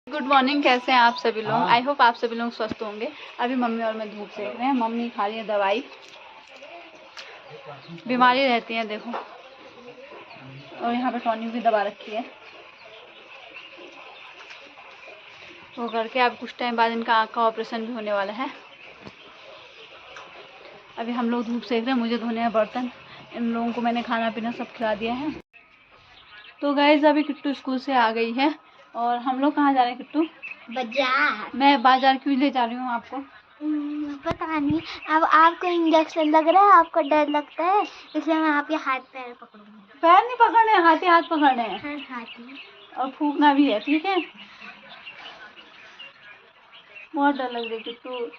Good morning. कैसे हैं आप सभी लोग? आई होप आप सभी लोग स्वस्थ होंगे। अभी मम्मी और मैं धूप सेक रहे हैं। मम्मी खा रही है दवाई, बीमारी रहती है देखो। और यहाँ पे टॉनिक भी दबा रखी है। वो करके अब कुछ टाइम बाद इनका आँख का ऑपरेशन भी होने वाला है। अभी हम लोग धूप सेक रहे हैं, मुझे धोने हैं बर्तन। इन लोगों को मैंने खाना पीना सब खिला दिया है। तो गाइस अभी किट्टू स्कूल से आ गई है और हम लोग कहाँ जा रहे हैं किट्टू? बाजार। मैं बाजार क्यों ले जा रही हूँ आपको? पता नहीं। अब आपको इंजेक्शन लग रहा है, आपको डर लगता है, इसलिए मैं आपके हाथ पैर पकड़ूंगी। पैर नहीं पकड़ने हैं, हाथ ही हाथ पकड़ने हैं। हाँ, हाथ। और फूकना भी है, ठीक है? बहुत डर लग रही किट्टू।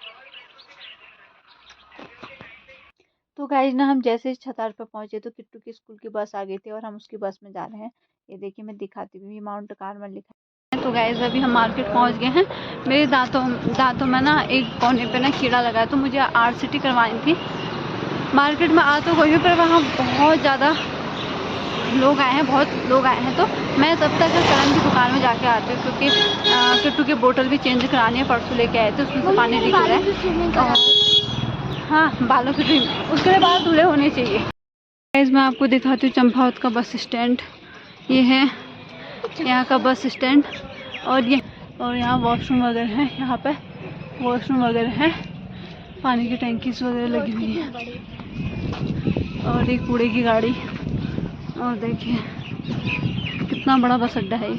तो गाइस ना हम जैसे ही छतार पर पहुंचे तो किट्टू की स्कूल की बस आ गई थी और हम उसकी बस में जा रहे हैं। ये देखिए मैं दिखाती हूँ, ये माउंट कार्मल लिखा है। तो गाइस अभी हम मार्केट पहुंच गए हैं। मेरे दांतों में ना एक कोने पे ना कीड़ा लगा है, तो मुझे RCT करवानी थी। मार्केट में आ तो गई हूँ, पर वहाँ बहुत ज़्यादा लोग आए हैं, बहुत लोग आए हैं। तो मैं तब तक करण की दुकान में जाके आती हूँ, क्योंकि किट्टू की बोतल भी चेंज करानी है। परसों लेके आए थे, उसमें से पानी लीक हो रहा है। हाँ, बालों की ट्रिम, उसके लिए बाल धुले होने चाहिए। गाइस मैं आपको दिखाती हूँ चंपावत का बस स्टैंड। ये है यहाँ का बस स्टैंड। और यहाँ वॉशरूम वगैरह है। यहाँ पे वॉशरूम वगैरह है, पानी की टैंकीज वगैरह लगी हुई है, और एक कूड़े की गाड़ी। और देखिए कितना बड़ा बस अड्डा है ये।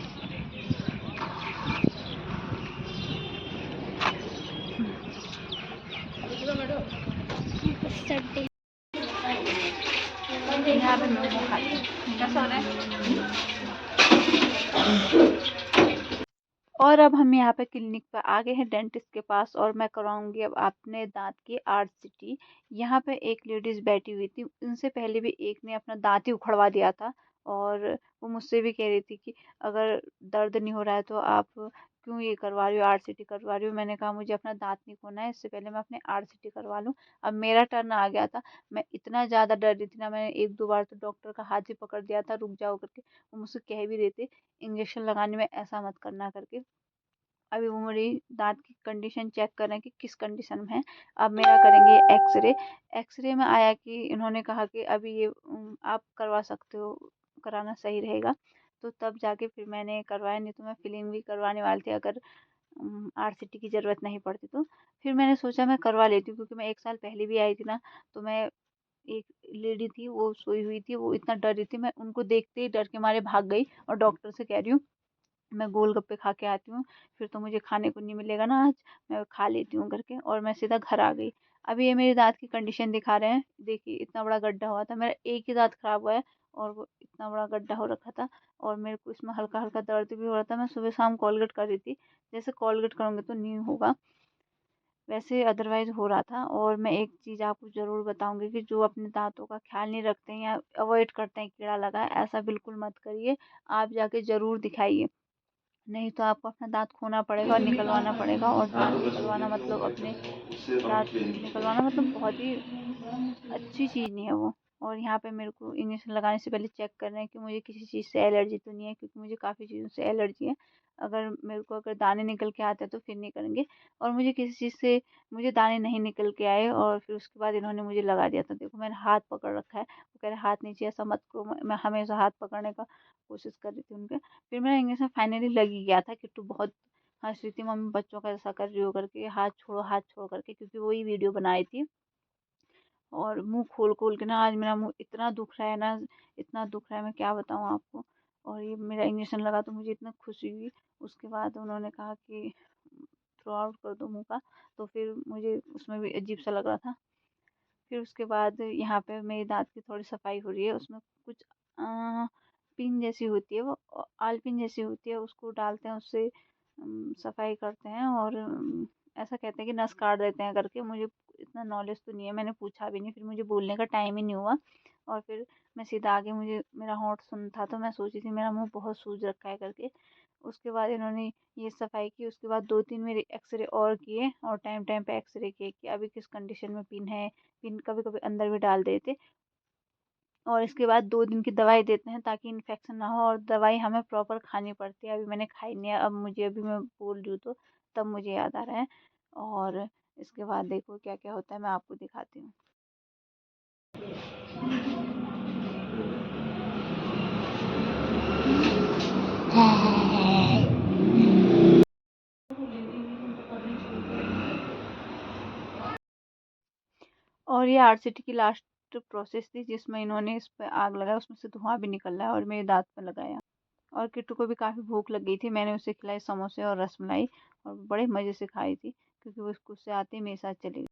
यहाँ पे मोमो खाते हैं। कैसा हो रहा है? और अब हम यहाँ पे क्लिनिक पर आ गए हैं, डेंटिस्ट के पास, और मैं कराऊंगी अब अपने दांत की RCT। यहाँ पे एक लेडीज बैठी हुई थी, इनसे पहले भी एक ने अपना दांत ही उखड़वा दिया था। और वो मुझसे भी कह रही थी कि अगर दर्द नहीं हो रहा है तो आप क्यों ये करवा रही हो, RCT करवा रही हो। मैंने कहा मुझे अपना दांत नहीं खोना है, इससे पहले मैं अपने RCT करवा लूँ। अब मेरा टर्न आ गया था। मैं इतना ज़्यादा डर रही थी ना, मैंने एक दो बार तो डॉक्टर का हाथ भी पकड़ दिया था, रुक जाओ करके। वो मुझसे कह भी रहे थे इंजेक्शन लगाने में ऐसा मत करना करके। अभी वो मेरी दांत की कंडीशन चेक कर रहे हैं कि किस कंडीशन में है। अब मेरा करेंगे एक्सरे। एक्सरे में आया कि इन्होंने कहा कि अभी ये आप करवा सकते हो, कराना सही रहेगा। तो तब जाके फिर मैंने करवाया, नहीं तो मैं फिलिंग भी करवाने वाली थी अगर RCT की ज़रूरत नहीं पड़ती तो। फिर मैंने सोचा मैं करवा लेती हूँ, क्योंकि मैं एक साल पहले भी आई थी ना। तो मैं, एक लेडी थी वो सोई हुई थी, वो इतना डर रही थी, मैं उनको देखते ही डर के मारे भाग गई और डॉक्टर से कह रही हूँ मैं गोलगप्पे खा के आती हूँ, फिर तो मुझे खाने को नहीं मिलेगा ना आज, मैं खा लेती हूँ करके। और मैं सीधा घर आ गई। अभी ये मेरे दांत की कंडीशन दिखा रहे हैं, देखिए इतना बड़ा गड्ढा हुआ था, मेरा एक ही दांत खराब हुआ है और वो इतना बड़ा गड्ढा हो रखा था। और मेरे को इसमें हल्का हल्का दर्द भी हो रहा था। मैं सुबह शाम कोलगेट कर रही थी, जैसे कोलगेट करूँगी तो नहीं होगा, वैसे अदरवाइज हो रहा था। और मैं एक चीज़ आपको ज़रूर बताऊंगी कि जो अपने दांतों का ख्याल नहीं रखते हैं या अवॉइड करते हैं कीड़ा लगा है, ऐसा बिल्कुल मत करिए। आप जाके ज़रूर दिखाइए, नहीं तो आपको अपना दाँत खोना पड़ेगा और निकलवाना पड़ेगा। और दाँत निकलवाना मतलब अपने दाँत निकलवाना मतलब बहुत ही अच्छी चीज़ नहीं है वो। और यहाँ पे मेरे को इंजेक्शन लगाने से पहले चेक कर रहे हैं कि मुझे किसी चीज़ से एलर्जी तो नहीं है, क्योंकि मुझे काफ़ी चीज़ों से एलर्जी है। अगर मेरे को अगर दाने निकल के आते हैं तो फिर नहीं करेंगे। और मुझे किसी चीज़ से, मुझे दाने नहीं निकल के आए और फिर उसके बाद इन्होंने मुझे लगा दिया था। देखो मैंने हाथ पकड़ रखा है, वो कह रहे हाथ नीचे ऐसा मत करो। मैं हमेशा हाथ पकड़ने का कोशिश कर रही थी उनके। फिर मेरा इंजेक्शन फाइनली लग ही गया था। किट्टू बहुत हंस रही थी, मम्मी बच्चों का ऐसा कर रही हो करके, हाथ छोड़ो करके, क्योंकि वही वीडियो बनाई थी। और मुंह खोल खोल के ना आज मेरा मुंह इतना दुख रहा है ना, इतना दुख रहा है मैं क्या बताऊँ आपको। और ये मेरा इंजेक्शन लगा तो मुझे इतना खुशी हुई। उसके बाद उन्होंने कहा कि थ्रो आउट कर दो मुंह का, तो फिर मुझे उसमें भी अजीब सा लग रहा था। फिर उसके बाद यहाँ पे मेरी दांत की थोड़ी सफाई हो रही है, उसमें कुछ पिन जैसी होती है, वो आल पिन जैसी होती है, उसको डालते हैं, उससे सफाई करते हैं। और ऐसा कहते हैं कि नस काट देते हैं करके। मुझे इतना नॉलेज तो नहीं है, मैंने पूछा भी नहीं, फिर मुझे बोलने का टाइम ही नहीं हुआ। और फिर मैं सीधा आगे, मुझे मेरा होंठ सुन था तो मैं सोची थी मेरा मुंह बहुत सूज रखा है करके। उसके बाद इन्होंने ये सफाई की। उसके बाद 2-3 मेरे एक्सरे और किए, और टाइम टाइम पे एक्सरे किए कि अभी किस कंडीशन में पिन है। पिन कभी कभी अंदर भी डाल देते। और इसके बाद 2 दिन की दवाई देते हैं ताकि इन्फेक्शन ना हो, और दवाई हमें प्रॉपर खानी पड़ती है। अभी मैंने खाई नहीं है, अब मुझे अभी मैं बोल रही हूँ तो तब मुझे याद आ रहा है। और इसके बाद देखो क्या क्या होता है, मैं आपको दिखाती हूँ। और ये आरसीटी की लास्ट प्रोसेस थी जिसमें इन्होंने इस पे आग लगाया, उसमें से धुआं भी निकल रहा है और मेरे दांत पे लगाया। और किट्टू को भी काफ़ी भूख लग गई थी, मैंने उसे खिलाई समोसे और रसमलाई, और बड़े मज़े से खाई थी क्योंकि वो स्कूल से आते ही मेरे साथ चली गई।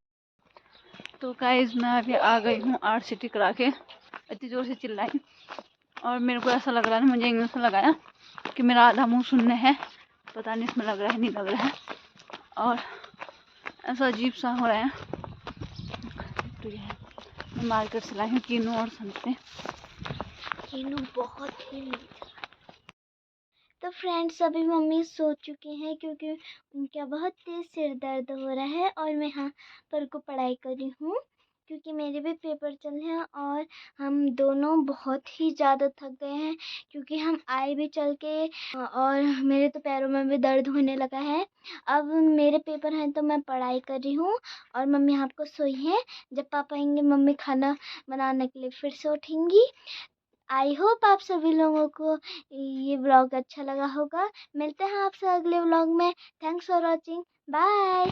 तो गाइस मैं अभी आ गई हूँ आरसीटी करा के, इतनी ज़ोर से चिल्लाई, और मेरे को ऐसा लग रहा है, मुझे इंग्लिश में लगाया कि मेरा आधा मुंह शून्य है, पता नहीं इसमें लग रहा है नहीं लग रहा है, और ऐसा अजीब सा हो रहा है। तो ये है, मैं मार्केट से लाई हूँ कीनू और संतरे। कीनू बहुत ही तो फ्रेंड्स अभी मम्मी सो चुकी हैं क्योंकि उनका बहुत तेज सिर दर्द हो रहा है और मैं यहाँ पर को पढ़ाई कर रही हूँ क्योंकि मेरे भी पेपर चल रहे हैं और हम दोनों बहुत ही ज़्यादा थक गए हैं क्योंकि हम आए भी चल के और मेरे तो पैरों में भी दर्द होने लगा है। अब मेरे पेपर हैं तो मैं पढ़ाई कर रही हूँ और मम्मी यहाँ को सोई है। जब पापा आएंगे मम्मी खाना बनाने के लिए फिर से उठेंगी। आई होप आप सभी लोगों को ये व्लॉग अच्छा लगा होगा। मिलते हैं आपसे अगले व्लॉग में। Thanks for watching. बाय।